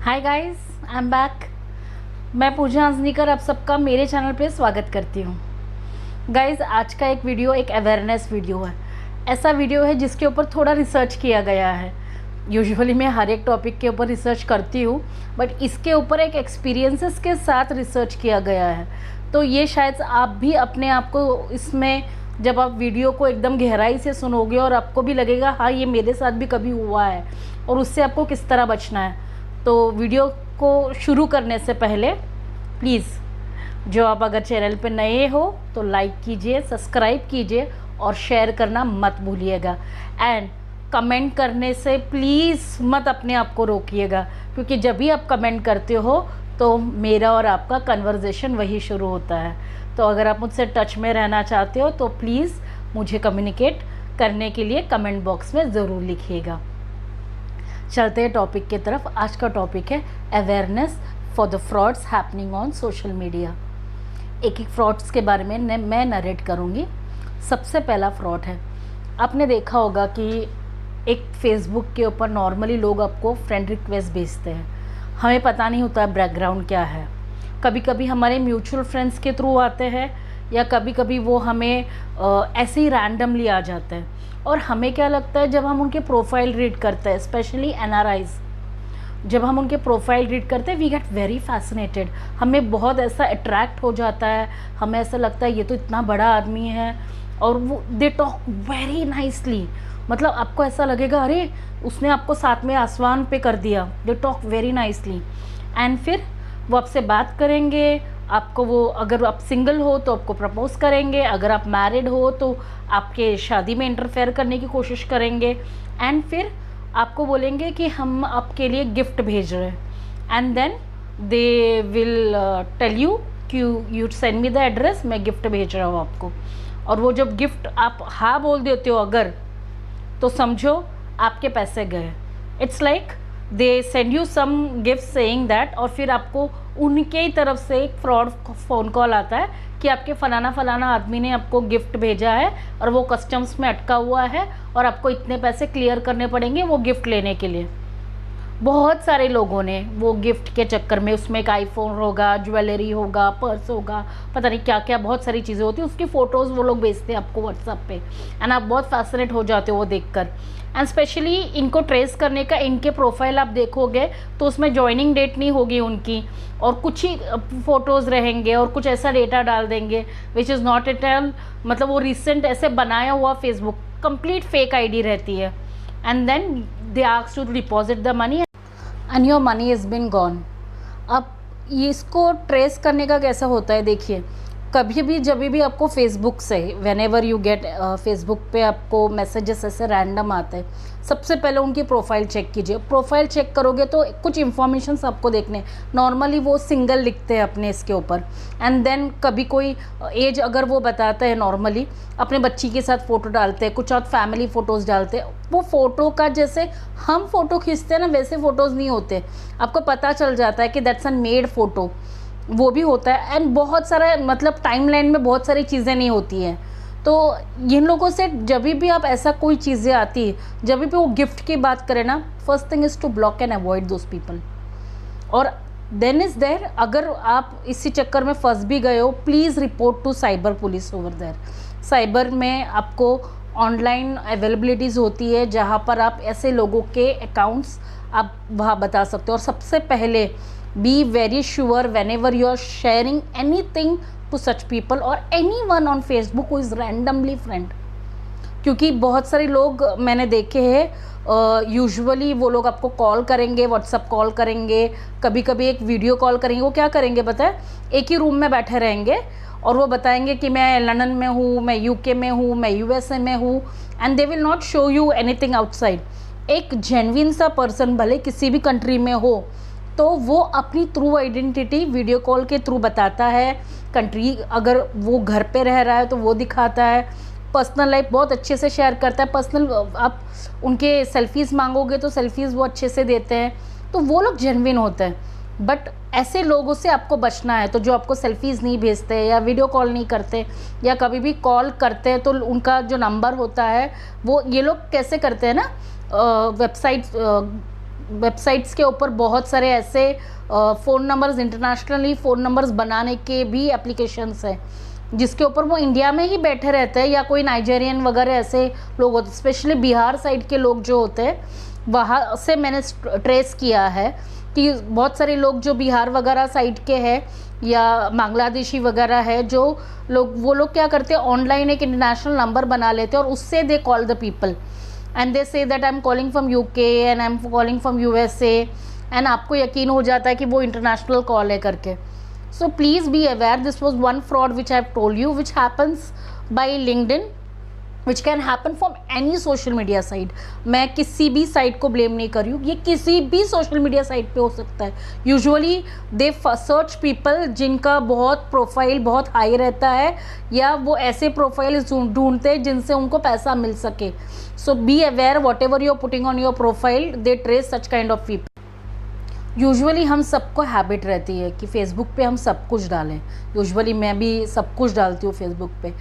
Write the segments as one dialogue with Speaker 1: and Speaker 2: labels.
Speaker 1: Hi guys, I am back. मैं पूजा अंजनीकर आप सबका मेरे चैनल पे स्वागत करती हूँ। गाइस, आज का एक वीडियो एक अवेयरनेस वीडियो है। ऐसा वीडियो है जिसके ऊपर थोड़ा रिसर्च किया गया है। यूजुअली मैं हर एक टॉपिक के ऊपर रिसर्च करती हूँ, बट इसके ऊपर एक एक्सपीरियंसेस के साथ रिसर्च किया गया है। तो ये शायद आप भी अपने आप को इसमें, जब आप वीडियो को एकदम गहराई से सुनोगे और आपको भी लगेगा हाँ ये मेरे साथ भी कभी हुआ है और उससे आपको किस तरह बचना है। तो वीडियो को शुरू करने से पहले प्लीज़, जो आप अगर चैनल पे नए हो तो लाइक कीजिए, सब्सक्राइब कीजिए और शेयर करना मत भूलिएगा। एंड कमेंट करने से प्लीज़ मत अपने आप को रोकिएगा, क्योंकि जब भी आप कमेंट करते हो तो मेरा और आपका कन्वर्सेशन वही शुरू होता है। तो अगर आप मुझसे टच में रहना चाहते हो तो प्लीज़ मुझे कम्युनिकेट करने के लिए कमेंट बॉक्स में ज़रूर लिखिएगा। चलते हैं टॉपिक की तरफ। आज का टॉपिक है awareness for the frauds happening on social media. एक एक फ्रॉड्स के बारे में मैं नरेट करूँगी। सबसे पहला फ्रॉड है, आपने देखा होगा कि एक फेसबुक के ऊपर नॉर्मली लोग आपको फ्रेंड रिक्वेस्ट भेजते हैं। हमें पता नहीं होता बैकग्राउंड क्या है। कभी कभी हमारे म्यूचुअल फ्रेंड्स के थ्रू आते हैं, या कभी कभी वो हमें ऐसे ही रैंडमली आ जाते हैं। और हमें क्या लगता है, जब हम उनके प्रोफाइल रीड करते हैं, स्पेशली एनआरआईज, जब हम उनके प्रोफाइल रीड करते हैं वी गेट वेरी फैसिनेटेड। हमें बहुत ऐसा अट्रैक्ट हो जाता है, हमें ऐसा लगता है ये तो इतना बड़ा आदमी है और वो दे टॉक वेरी नाइसली। मतलब आपको ऐसा लगेगा अरे उसने आपको साथ में आसमान पे कर दिया। They talk very nicely and फिर वो आपसे बात करेंगे। आपको वो, अगर आप सिंगल हो तो आपको प्रपोज करेंगे, अगर आप मैरिड हो तो आपके शादी में इंटरफेयर करने की कोशिश करेंगे। एंड फिर आपको बोलेंगे कि हम आपके लिए गिफ्ट भेज रहे हैं। And then they will tell you कि you send me the address, मैं गिफ्ट भेज रहा हूँ आपको। और वो जब गिफ्ट आप हाँ बोल देते हो अगर, तो समझो आपके पैसे गए। It's like they send you some gift saying that, और फिर आपको उनके ही तरफ से एक फ्रॉड फ़ोन कॉल आता है कि आपके फ़लाना फ़लाना आदमी ने आपको गिफ्ट भेजा है और वो कस्टम्स में अटका हुआ है और आपको इतने पैसे क्लियर करने पड़ेंगे वो गिफ्ट लेने के लिए। बहुत सारे लोगों ने वो गिफ्ट के चक्कर में, उसमें एक आईफोन होगा, ज्वेलरी होगा, पर्स होगा, पता नहीं क्या क्या बहुत सारी चीज़ें होती हैं, उसकी फ़ोटोज़ वो लोग भेजते हैं आपको व्हाट्सएप पे। एंड आप बहुत फैसिनेट हो जाते हो वो देखकर। एंड स्पेशली इनको ट्रेस करने का, इनके प्रोफाइल आप देखोगे तो उसमें ज्वाइनिंग डेट नहीं होगी उनकी, और कुछ ही फ़ोटोज़ रहेंगे और कुछ ऐसा डेटा डाल देंगे which is not at all, मतलब वो रिसेंट ऐसे बनाया हुआ फेसबुक कंप्लीट फेक आईडी रहती है। And then they ask to deposit the money and your money is been gone. अब इसको ट्रेस करने का कैसा होता है, देखिए कभी भी जब भी आपको फेसबुक से, when ever you get Facebook पे आपको मैसेजेस ऐसे रैंडम आते हैं, सबसे पहले उनकी प्रोफाइल चेक कीजिए। प्रोफाइल चेक करोगे तो कुछ इन्फॉर्मेशन आपको देखने, नॉर्मली वो सिंगल लिखते हैं अपने इसके ऊपर। एंड देन कभी कोई एज अगर वो बताता है, नॉर्मली अपने बच्ची के साथ फ़ोटो डालते हैं, कुछ और फैमिली फ़ोटोज़ डालते हैं। वो फ़ोटो का जैसे हम फ़ोटो खींचते हैं ना, वैसे फ़ोटोज़ नहीं होते। आपको पता चल जाता है कि दैट्स एन मेड फ़ोटो, वो भी होता है। एंड बहुत सारा, मतलब टाइमलाइन में बहुत सारी चीज़ें नहीं होती हैं। तो इन लोगों से जब भी आप ऐसा कोई चीज़ें आती है, जब भी वो गिफ्ट की बात करें ना, first thing is to block and avoid those people. और देन इज़ देयर, अगर आप इसी चक्कर में फंस भी गए हो, please report to cyber police over there. Cyber में आपको ऑनलाइन अवेलेबिलिटीज़ होती है जहाँ पर आप ऐसे लोगों के अकाउंट्स आप वहाँ बता सकते हो। और सबसे पहले be very sure whenever you are sharing anything to such people और anyone on Facebook who is randomly friend. क्योंकि बहुत सारे लोग मैंने देखे हैं, यूजुअली वो लोग आपको कॉल करेंगे, व्हाट्सअप कॉल करेंगे, कभी कभी एक वीडियो कॉल करेंगे। वो क्या करेंगे पता है, एक ही रूम में बैठे रहेंगे और वो बताएंगे कि मैं लंदन में हूँ, मैं यूके में हूँ, मैं यूएसए में हूँ। And they will not show you anything outside. एक जेन्युइन सा पर्सन भले किसी भी कंट्री में हो, तो वो अपनी ट्रू आइडेंटिटी वीडियो कॉल के थ्रू बताता है। कंट्री अगर वो घर पे रह रहा है तो वो दिखाता है। पर्सनल लाइफ बहुत अच्छे से शेयर करता है। पर्सनल, आप उनके सेल्फीज़ मांगोगे तो सेल्फीज़ वो अच्छे से देते हैं। तो वो लोग जेन्युइन होते हैं। बट ऐसे लोगों से आपको बचना है। तो जो आपको सेल्फीज़ नहीं भेजते या वीडियो कॉल नहीं करते, या कभी भी कॉल करते हैं तो उनका जो नंबर होता है वो, ये लोग कैसे करते हैं ना, वेबसाइट वेबसाइट्स के ऊपर बहुत सारे ऐसे phone numbers, internationally phone numbers बनाने के भी एप्लीकेशंस हैं जिसके ऊपर वो इंडिया में ही बैठे रहते हैं, या कोई नाइजेरियन वगैरह ऐसे लोग होते हैं, स्पेशली बिहार साइड के लोग जो होते हैं, वहाँ से मैंने ट्रेस किया है कि बहुत सारे लोग जो बिहार वगैरह साइड के हैं या बांग्लादेशी वगैरह है, जो वो लोग क्या करते हैं, ऑनलाइन एक इंटरनेशनल नंबर बना लेते हैं और उससे they call the people and they say that I am calling from UK and I am calling from USA, and आपको यकीन हो जाता है कि वो इंटरनेशनल कॉल है करके. So please be aware, this was one fraud which I have told you, which happens by LinkedIn, which can happen from any social media site. मैं किसी भी साइट को ब्लेम नहीं कर रही हूँ, ये किसी भी सोशल मीडिया साइट पे हो सकता है. यूजुअली दे सर्च पीपल जिनका बहुत प्रोफाइल बहुत हाई रहता है, या वो ऐसे प्रोफाइल ढूंढते हैं जिनसे उनको पैसा मिल सके. So be aware, whatever you are putting on your profile, they trace such kind of people. Usually हम सबको हैबिट रहती है कि फेसबुक पे हम सब कुछ डालें. यूजुअली मैं भी सब कुछ डालती हूँ फेसबुक पे,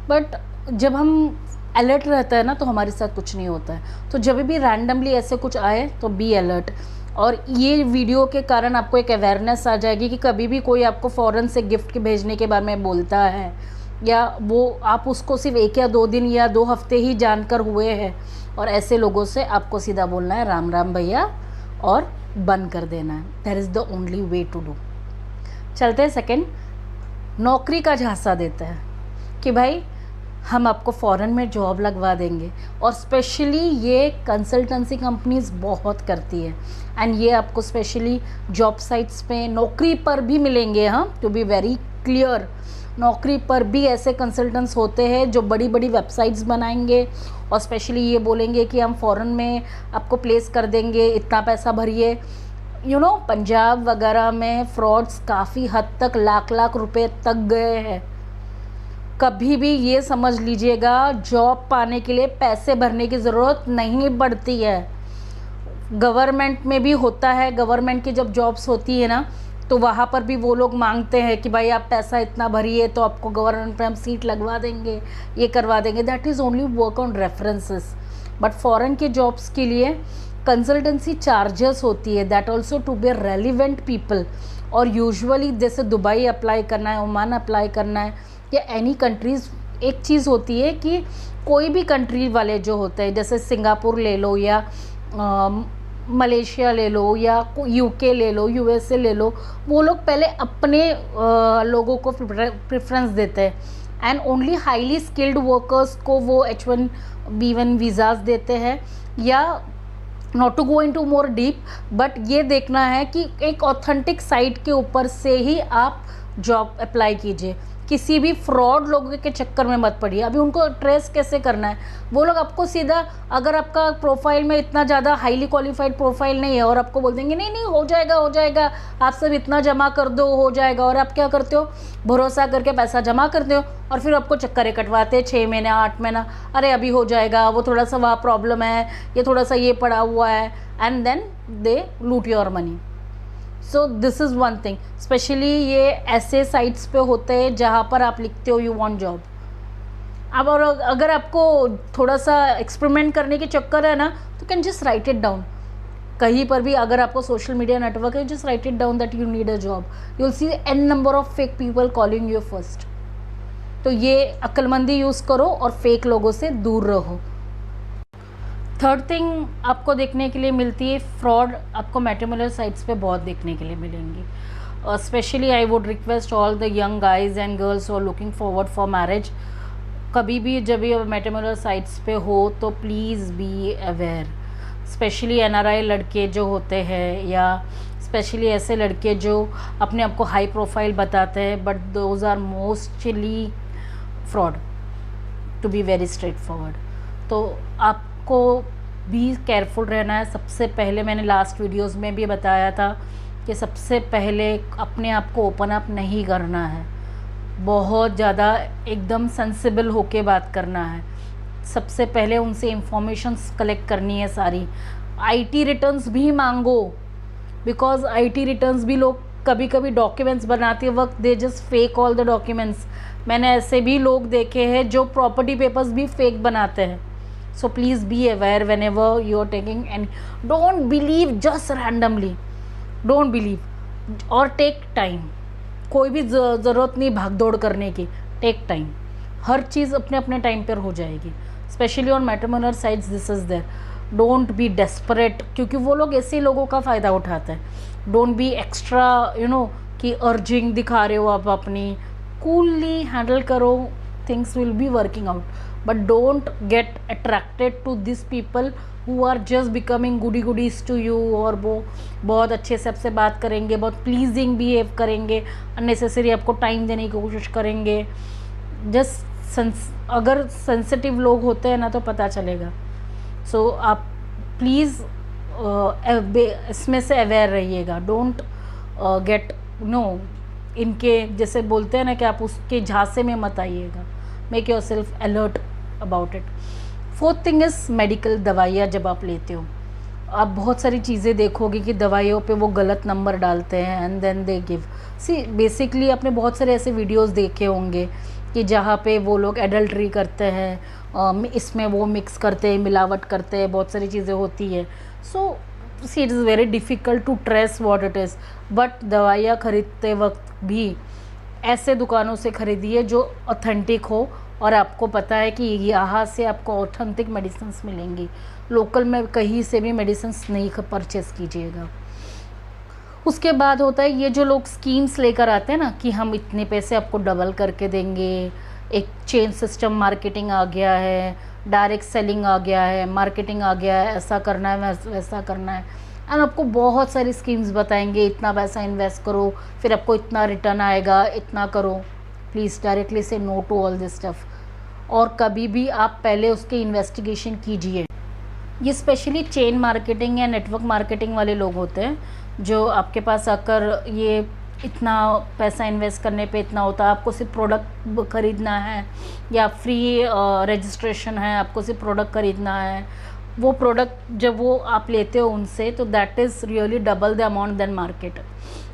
Speaker 1: बट जब हम अलर्ट रहता है ना तो हमारे साथ कुछ नहीं होता है. तो जब भी रैंडमली ऐसे कुछ आए तो बी अलर्ट. और ये वीडियो के कारण आपको एक अवेयरनेस आ जाएगी कि कभी भी कोई आपको फ़ौरन से गिफ्ट के भेजने के बारे में बोलता है, या वो आप उसको सिर्फ 1 या 2 दिन या 2 हफ्ते ही जानकर हुए हैं, और ऐसे लोगों से आपको सीधा बोलना है राम राम भैया और बंद कर देना है. That is the only way to do. चलते हैं सेकेंड, नौकरी का झांसा देता है कि भाई हम आपको फ़ॉरेन में जॉब लगवा देंगे, और स्पेशली ये कंसल्टेंसी कंपनीज़ बहुत करती है, एंड ये आपको स्पेशली जॉब साइट्स पे नौकरी पर भी मिलेंगे. हाँ, टू बी वेरी क्लियर, नौकरी पर भी ऐसे कंसल्टेंट्स होते हैं जो बड़ी बड़ी वेबसाइट्स बनाएंगे और स्पेशली ये बोलेंगे कि हम फ़ॉरेन में आपको प्लेस कर देंगे, इतना पैसा भरिए. पंजाब वगैरह में फ्रॉड्स काफ़ी हद तक लाख लाख रुपए तक गए हैं. कभी भी ये समझ लीजिएगा, जॉब पाने के लिए पैसे भरने की ज़रूरत नहीं पड़ती है. गवर्नमेंट में भी होता है, गवर्नमेंट की जब जॉब्स होती है ना, तो वहाँ पर भी वो लोग मांगते हैं कि भाई आप पैसा इतना भरिए तो आपको गवर्नमेंट में हम सीट लगवा देंगे, ये करवा देंगे. That is only work on references. But foreign के जॉब्स के लिए कंसल्टेंसी चार्जेस होती है, that also to be relevant people. और यूजुअली जैसे दुबई अप्लाई करना है, ओमान अप्लाई करना है, या एनी कंट्रीज़, एक चीज़ होती है कि कोई भी कंट्री वाले जो होते हैं, जैसे सिंगापुर ले लो या मलेशिया ले लो या यूके ले लो, यूएसए ले लो, वो लोग पहले अपने लोगों को प्रेफरेंस देते हैं, and only highly skilled workers को वो H1B1 वीज़ाज देते हैं. या not to go into more deep, but ये देखना है कि एक ऑथेंटिक साइट के ऊपर से ही आप जॉब अप्लाई कीजिए. किसी भी फ्रॉड लोगों के चक्कर में मत पड़िए. अभी उनको ट्रेस कैसे करना है, वो लोग आपको सीधा, अगर आपका प्रोफाइल में इतना ज़्यादा हाईली क्वालिफाइड प्रोफाइल नहीं है और आपको बोल देंगे नहीं नहीं हो जाएगा, आप सब इतना जमा कर दो हो जाएगा, और आप क्या करते हो, भरोसा करके पैसा जमा करते हो और फिर आपको चक्करें कटवाते हैं 6 महीना 8 महीना, अरे अभी हो जाएगा, वो थोड़ा सा वहाँ प्रॉब्लम है, ये थोड़ा सा ये पड़ा हुआ है, एंड देन दे लूट your money. So this is one thing. Specially ये ऐसे साइट्स पे होते हैं जहाँ पर आप लिखते हो यू वांट जॉब. अब और अगर आपको थोड़ा सा एक्सपेरिमेंट करने के चक्कर है ना, तो can just write it down. कहीं पर भी अगर आपको सोशल मीडिया नेटवर्क है, just write it down that you need a job. You will see an number of fake people calling you first. तो ये अक्लमंदी यूज़ करो और फेक लोगों से दूर रहो. थर्ड थिंग आपको देखने के लिए मिलती है, फ्रॉड आपको मैट्रिमोनियल साइट्स पे बहुत देखने के लिए मिलेंगी. Specially I would request all the young guys and girls who are looking forward for marriage, कभी भी जब ये मैट्रिमोनियल साइट्स पे हो तो please be aware. Specially NRI लड़के जो होते हैं, या स्पेशली ऐसे लड़के जो अपने आप को हाई प्रोफाइल बताते हैं, but those are mostly fraud, to be very straight forward. तो आपको भी केयरफुल रहना है. सबसे पहले मैंने लास्ट वीडियोस में भी बताया था कि सबसे पहले अपने आप को ओपन अप नहीं करना है, बहुत ज़्यादा एकदम सेंसिबल होके बात करना है. सबसे पहले उनसे इंफॉर्मेशंस कलेक्ट करनी है सारी. IT रिटर्न्स भी मांगो, बिकॉज IT रिटर्न्स भी लोग कभी कभी डॉक्यूमेंट्स बनाते वक्त they just fake all the documents. मैंने ऐसे भी लोग देखे हैं जो प्रॉपर्टी पेपर्स भी फेक बनाते हैं. So please be aware whenever you are taking, and don't believe just randomly, don't believe, और take time. कोई भी ज़रूरत नहीं भाग दौड़ करने की, टेक टाइम, हर चीज़ अपने अपने टाइम पर हो जाएगी. Specially on matrimonial sites this is there. Don't be desperate, क्योंकि वो लोग ऐसे लोगों का फ़ायदा उठाते हैं. डोंट बी एक्स्ट्रा कि अर्जिंग दिखा रहे हो आप अपनी. कूलली हैंडल करो, things will be working out. But don't get attracted to this people who are just becoming goody goodies to you, और वो बहुत अच्छे से आपसे बात करेंगे, बहुत प्लीजिंग बिहेव करेंगे, अननेसेसरी आपको टाइम देने की कोशिश करेंगे. जस्ट अगर सेंसिटिव लोग होते हैं ना तो पता चलेगा. सो आप प्लीज़ इसमें से अवेयर रहिएगा. डोंट गेट इनके जैसे बोलते हैं ना कि आप उसके झांसे में मत आइएगा. Make your self alert about it. Fourth thing is medical. दवाइयाँ जब आप लेते हो, आप बहुत सारी चीज़ें देखोगे कि दवाइयों पे वो गलत नंबर डालते हैं and then they give. See basically आपने बहुत सारे ऐसे वीडियोस देखे होंगे कि जहाँ पे वो लोग एडल्ट्री करते हैं, इसमें वो मिक्स करते हैं, मिलावट करते हैं, बहुत सारी चीज़ें होती है. So see it is very difficult to trace what it is. But दवाइयाँ ख़रीदते वक्त भी ऐसे दुकानों से ख़रीदिए जो ऑथेंटिक हो, और आपको पता है कि यहाँ से आपको ऑथेंटिक मेडिसिन्स मिलेंगी. लोकल में कहीं से भी मेडिसिन्स नहीं परचेज़ कीजिएगा. उसके बाद होता है ये जो लोग स्कीम्स लेकर आते हैं ना कि हम इतने पैसे आपको डबल करके देंगे, एक चेन सिस्टम मार्केटिंग आ गया है, डायरेक्ट सेलिंग आ गया है, मार्केटिंग आ गया है, ऐसा करना है वैसा करना है, एंड आपको बहुत सारी स्कीम्स बताएंगे. इतना पैसा इन्वेस्ट करो, फिर आपको इतना रिटर्न आएगा, इतना करो. प्लीज़ डायरेक्टली से no to all this stuff. और कभी भी आप पहले उसके इन्वेस्टिगेशन कीजिए. ये स्पेशली चेन मार्केटिंग या नेटवर्क मार्केटिंग वाले लोग होते हैं जो आपके पास आकर ये इतना पैसा इन्वेस्ट करने पे इतना होता है, आपको सिर्फ प्रोडक्ट ख़रीदना है या फ्री रजिस्ट्रेशन है, आपको सिर्फ प्रोडक्ट ख़रीदना है. वो प्रोडक्ट जब वो आप लेते हो उनसे तो that is really double the amount then market.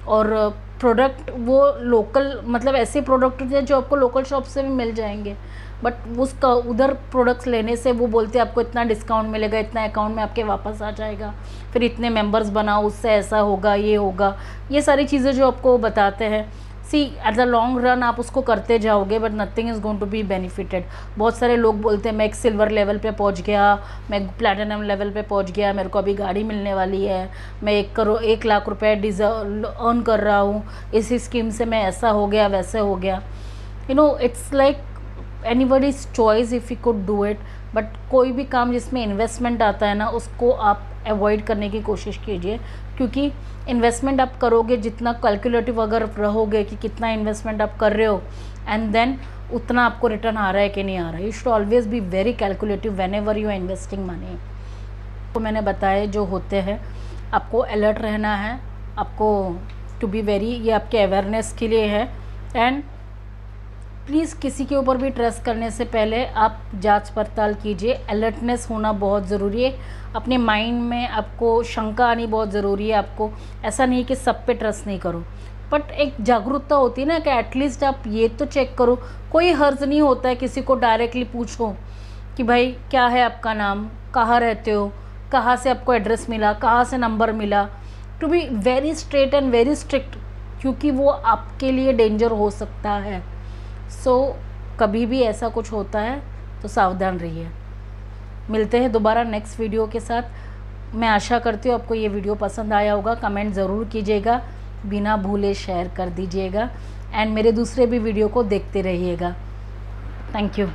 Speaker 1: और प्रोडक्ट वो लोकल, मतलब ऐसे प्रोडक्ट हैं जो आपको लोकल शॉप से भी मिल जाएंगे, बट उसका उधर प्रोडक्ट्स लेने से वो बोलते हैं आपको इतना डिस्काउंट मिलेगा, इतना अकाउंट में आपके वापस आ जाएगा, फिर इतने मेंबर्स बनाओ, उससे ऐसा होगा, ये होगा, ये सारी चीज़ें जो आपको बताते हैं. See at the long run आप उसको करते जाओगे but nothing is going to be benefited. बहुत सारे लोग बोलते हैं मैं एक सिल्वर लेवल पे पहुंच गया, मैं प्लैटिनम लेवल पे पहुंच गया, मेरे को अभी गाड़ी मिलने वाली है, मैं 1 लाख रुपए अर्न कर रहा हूँ, इसी स्कीम से मैं ऐसा हो गया वैसे हो गया. It's like anybody's choice if you could do it. But कोई भी काम जिसमें इन्वेस्टमेंट आता है ना उसको आप अवॉइड करने की कोशिश कीजिए, क्योंकि इन्वेस्टमेंट आप करोगे जितना कैलकुलेटिव अगर रहोगे कि कितना इन्वेस्टमेंट आप कर रहे हो एंड देन उतना आपको रिटर्न आ रहा है कि नहीं आ रहा है. You should always be very calculative whenever you are investing money. तो मैंने बताया जो होते हैं आपको अलर्ट रहना है, आपको टू बी वेरी, ये आपके अवेयरनेस के लिए है. एंड प्लीज़ किसी के ऊपर भी ट्रस्ट करने से पहले आप जांच पड़ताल कीजिए. अलर्टनेस होना बहुत ज़रूरी है. अपने माइंड में आपको शंका आनी बहुत ज़रूरी है. आपको ऐसा नहीं कि सब पे ट्रस्ट नहीं करो, बट एक जागरूकता होती है ना कि एटलीस्ट आप ये तो चेक करो. कोई हर्ज नहीं होता है किसी को डायरेक्टली पूछो कि भाई क्या है आपका नाम, कहाँ रहते हो, कहाँ से आपको एड्रेस मिला, कहाँ से नंबर मिला. To be very straight and very strict, क्योंकि वो आपके लिए डेंजर हो सकता है. सो कभी भी ऐसा कुछ होता है तो सावधान रहिए. मिलते हैं दोबारा नेक्स्ट वीडियो के साथ. मैं आशा करती हूँ आपको ये वीडियो पसंद आया होगा. कमेंट ज़रूर कीजिएगा, बिना भूले शेयर कर दीजिएगा, एंड मेरे दूसरे भी वीडियो को देखते रहिएगा. Thank you.